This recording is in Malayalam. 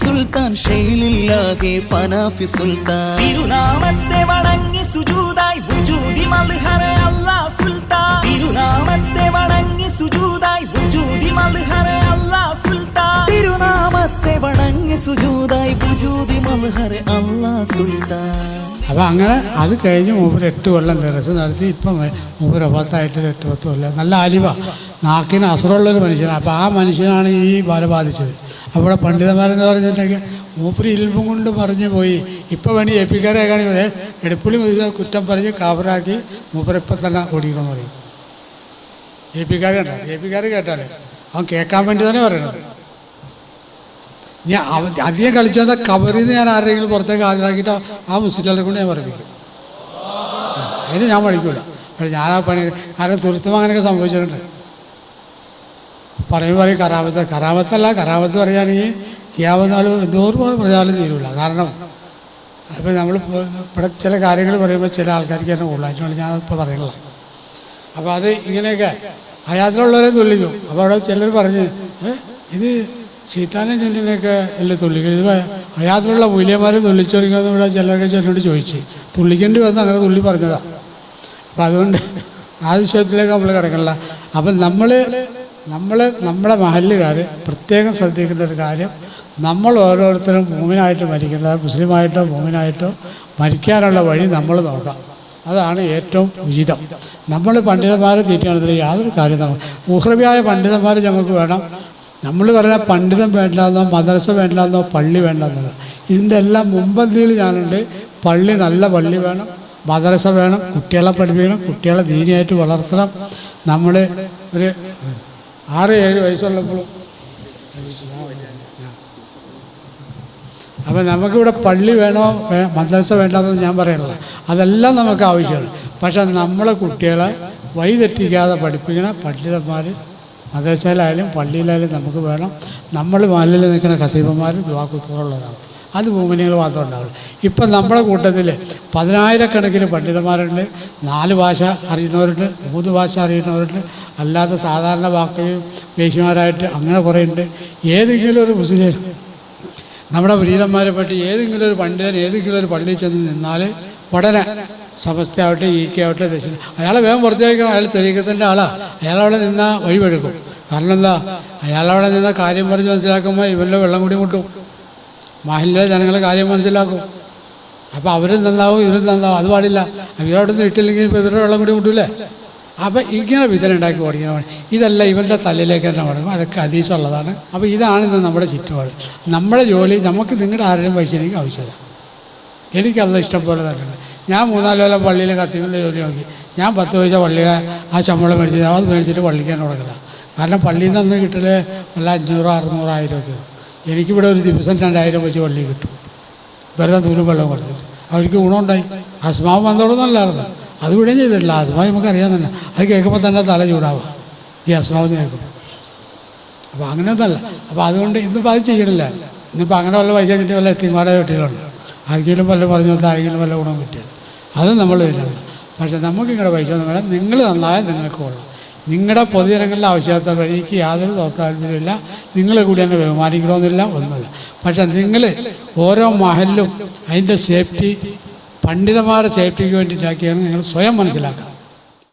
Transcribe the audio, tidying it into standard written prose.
സുൽത്താൻ ഷെയ്ലില്ലാകെ ഫനാഫി സുൽത്താൻ തിരുനാമത്തെ വണങ്ങി സുജൂദായി വുജൂദി മൽഹറെ അല്ലാഹ് സുൽത്താൻ തിരുനാമത്തെ വണങ്ങി സുജൂദായി വുജൂദി മൽഹറെ അല്ലാഹ് സുൽത്താൻ തിരുനാമത്തെ വണങ്ങി സുജൂദായി വുജൂദി മൽഹറെ അല്ലാഹ് സുൽത്താൻ. അപ്പം അങ്ങനെ അത് കഴിഞ്ഞ് മൂപ്പര് 8 കൊല്ലം ദർസ് നടത്തി. ഇപ്പം മൂപ്പര് 10 കൊല്ലം. നല്ല അലിവ, നാക്കിന് അസുരമുള്ളൊരു മനുഷ്യനാണ്. അപ്പോൾ ആ മനുഷ്യനാണ് ഈ ബാല ബാധിച്ചത്. അവിടെ പണ്ഡിതന്മാരെന്ന് പറഞ്ഞിട്ടുണ്ടെങ്കിൽ മൂപ്പര് ഇൽമും കൊണ്ട് പറഞ്ഞു പോയി. ഇപ്പോൾ വേണ്ടി ഏപ്പിക്കാരെ കാണിക്കുന്നത് എടുപ്പുള്ളി കുറ്റം പറഞ്ഞ് കാവറാക്കി മൂപ്പര് ഇപ്പം തന്നെ ഓടിക്കണമെന്ന് പറയും. ഏപ്പിക്കാർ കേട്ടാലേ അവൻ കേൾക്കാൻ വേണ്ടി തന്നെ പറയണത്. ഞാൻ അധികം കളിച്ചു വന്നാൽ കബറിൽ നിന്ന് ഞാൻ ആരെങ്കിലും പുറത്തേക്ക് ഹാജരാക്കിയിട്ട് ആ മുസ്ലിങ്ങളെ കൊണ്ട് ഞാൻ പറയിപ്പിക്കും. അതിന് ഞാൻ പഠിക്കൂല. പക്ഷേ ഞാൻ ആ പണി കാരണം തുരുത്തും അങ്ങനെയൊക്കെ സംഭവിച്ചിട്ടുണ്ട്. പറയുമ്പോൾ പറയും കറാമത്തല്ല. കറാമത്ത് പറയുകയാണെങ്കിൽ കിയാമനാൾ 100 പ്രചാരം തീരില്ല. കാരണം അതിപ്പോൾ നമ്മൾ ഇവിടെ ചില കാര്യങ്ങൾ പറയുമ്പോൾ ചില ആൾക്കാർക്ക് തന്നെ ഉള്ളൂ. ഞാനിപ്പോൾ പറയുന്നില്ല. അപ്പോൾ അത് ഇങ്ങനെയൊക്കെ ഹയാത്തിലുള്ളവരെ തുള്ളിക്കും. അപ്പോൾ അവിടെ ചിലർ പറഞ്ഞ് ഇത് ശീത്താനെ ചെല്ലിനൊക്കെ എല്ലാം തുള്ളിക്കും. ഇത് ഹയാത്തിലുള്ള മൂല്യന്മാരെ തുള്ളിച്ചോടിക്കാന്ന് ഇവിടെ ചിലരൊക്കെ ചിലരോട് ചോദിച്ചു. തുള്ളിക്കേണ്ടി വന്ന് അങ്ങനെ തുള്ളി പറഞ്ഞതാണ്. അപ്പം അതുകൊണ്ട് ആ വിഷയത്തിലേക്ക് നമ്മൾ കിടക്കണില്ല. അപ്പം നമ്മളെ മഹല്ലുകാർ പ്രത്യേകം ശ്രദ്ധിക്കേണ്ട ഒരു കാര്യം, നമ്മൾ ഓരോരുത്തരും മൂമിനായിട്ട് മരിക്കേണ്ടത്, മുസ്ലിമായിട്ടോ മൂമിനായിട്ടോ മരിക്കാനുള്ള വഴി നമ്മൾ നോക്കാം. അതാണ് ഏറ്റവും ഉചിതം. നമ്മൾ പണ്ഡിതന്മാരെ തീറ്റുകയാണെങ്കിൽ യാതൊരു കാര്യം ഉഹ്രവിയായ പണ്ഡിതന്മാർ നമുക്ക് വേണം. നമ്മൾ പറയുന്ന പണ്ഡിതം വേണ്ടെന്നോ മദ്രസ വേണ്ടെന്നോ പള്ളി വേണ്ടെന്നോ, ഇതിൻ്റെ എല്ലാം മുമ്പന്തിയിൽ ഞാനുണ്ട്. പള്ളി, നല്ല പള്ളി വേണം, മദ്രസ വേണം, കുട്ടികളെ പഠിപ്പിക്കണം, കുട്ടികളെ ദീനിയായിട്ട് വളർത്തണം. നമ്മൾ ഒരു 6-7 വയസ്സുള്ളപ്പോഴും അപ്പം നമുക്കിവിടെ പള്ളി വേണോ മദ്രസ വേണ്ടെന്ന് ഞാൻ പറയണില്ല. അതെല്ലാം നമുക്ക് ആവശ്യമാണ്. പക്ഷെ നമ്മളെ കുട്ടികളെ വഴിതെറ്റിക്കാതെ പഠിപ്പിക്കണ പണ്ഡിതന്മാർ മദ്രസയിലായാലും പള്ളിയിലായാലും നമുക്ക് വേണം. നമ്മൾ മഹല്ലിൽ നിൽക്കുന്ന ഖതീബന്മാർ ദുആക്കുത്തറുള്ളവരാണ്. അത് മുഅ്മിനീങ്ങൾ മാത്രം ഉണ്ടാവുള്ളൂ. ഇപ്പം നമ്മുടെ കൂട്ടത്തിൽ 10,000 പണ്ഡിതന്മാരുണ്ട്. 4 ഭാഷ അറിയുന്നവരുണ്ട്, 3 ഭാഷ അറിയുന്നവരുണ്ട്, അല്ലാതെ സാധാരണ വാക്കുകയും വേശിമാരായിട്ട് അങ്ങനെ കുറേ ഉണ്ട്. ഏതെങ്കിലും ഒരു മുസ്ലിം നമ്മുടെ പ്രീതന്മാരെ പറ്റി ഏതെങ്കിലും ഒരു പണ്ഡിതൻ ഏതെങ്കിലും ഒരു പള്ളിയിൽ ചെന്ന് നിന്നാൽ ഉടനെ സമസ്തയാവട്ടെ ഈക്കയാവട്ടെ ദക്ഷിണ അയാളെ വേഗം പുറത്തേക്കണം. അയാൾ തെരീക്കത്തിൻ്റെ ആളാണ്. അയാളവിടെ നിന്നാൽ വഴിവെടുക്കും. കാരണം എന്താ, അയാളവിടെ നിന്ന കാര്യം പറഞ്ഞ് മനസ്സിലാക്കുമ്പോൾ ഇവരുടെ വെള്ളം കൂടി മുട്ടും. മഹല്ലിലെ ജനങ്ങളെ കാര്യം മനസ്സിലാക്കും. അപ്പോൾ അവരും നന്നാവും ഇവരും നന്നാവും. അത് പാടില്ല. ഇവരവിടെ നിന്ന് ഇട്ടില്ലെങ്കിൽ ഇപ്പോൾ ഇവരുടെ വെള്ളം കൂടി മുട്ടൂല്ലേ. അപ്പോൾ ഇങ്ങനെ വിതരണം ഉണ്ടാക്കി ഓടിക്കണം. ഇതെല്ലാം ഇവരുടെ തലയിലേക്ക് തന്നെ ഓടും. അതൊക്കെ ഹദീസുള്ളതാണ്. അപ്പോൾ ഇതാണ് ഇന്ന് നമ്മുടെ ചുറ്റുപാട്. നമ്മുടെ ജോലി നമുക്ക് നിങ്ങളുടെ ആരുടെയും പൈസ എനിക്ക് ആവശ്യമില്ല. എനിക്കത് ഇഷ്ടം പോലെ തരുന്നുണ്ട്. ഞാൻ 3-4 കൊല്ലം പള്ളിയിലെ ഖത്തീബിൻ്റെ ജോലി നോക്കി. ഞാൻ 10 പൈസ പള്ളിയിലെ ആ ശമ്പളം മേടിച്ചത് അത് മേടിച്ചിട്ട് പള്ളിക്കാൻ കൊടുക്കില്ല. കാരണം പള്ളിയിൽ നിന്ന് കിട്ടൽ നല്ല 500-600 1000 ഒക്കെ. എനിക്കിവിടെ ഒരു ദിവസം 2000 വെച്ച് പള്ളി കിട്ടും. വെറുതെ ദൂരം വെള്ളം കൊടുത്തിട്ട് അവർക്ക് ഗുണമുണ്ടായി. അസ്മാവ് വന്നോളൊന്നുമല്ലായിരുന്നു. അത് വിടുകയും ചെയ്തിട്ടില്ല. അസ്മാവ് നമുക്കറിയാൻ തന്നെ. അത് കേൾക്കുമ്പോൾ തന്നെ തല ചൂടാവുക ഈ അസ്മാവെന്ന് കേൾക്കും. അപ്പോൾ അങ്ങനെയൊന്നുമല്ല. അപ്പോൾ അതുകൊണ്ട് ഇന്നിപ്പോൾ അത് ചെയ്യണില്ല. ഇന്നിപ്പോൾ അങ്ങനെ വല്ല പൈസ കിട്ടിയ വല്ല എത്തിമാടെ വീട്ടിലുണ്ട്. ആർക്കെങ്കിലും വല്ല പറഞ്ഞു കൊടുത്താൽ ആരെങ്കിലും വല്ല ഗുണം കിട്ടിയാൽ അത് നമ്മൾ തരുന്നുണ്ട്. പക്ഷേ നമുക്ക് ഇങ്ങനെ പൈസ ഒന്നും വേണം. നിങ്ങൾ നന്നായാൽ നിങ്ങൾക്ക് കൊള്ളാം. നിങ്ങളുടെ പൊതുജനങ്ങളുടെ ആവശ്യത്തെ വഴി എനിക്ക് യാതൊരു താല്പര്യമില്ല. നിങ്ങളെ കൂടി എന്നെ ബഹുമാനിക്കണമെന്നില്ല, ഒന്നുമില്ല. പക്ഷെ നിങ്ങൾ ഓരോ മഹലിലും അതിൻ്റെ സേഫ്റ്റി പണ്ഡിതന്മാരുടെ സേഫ്റ്റിക്ക് വേണ്ടിയിട്ടാക്കിയാണ് നിങ്ങൾ സ്വയം മനസ്സിലാക്കുക.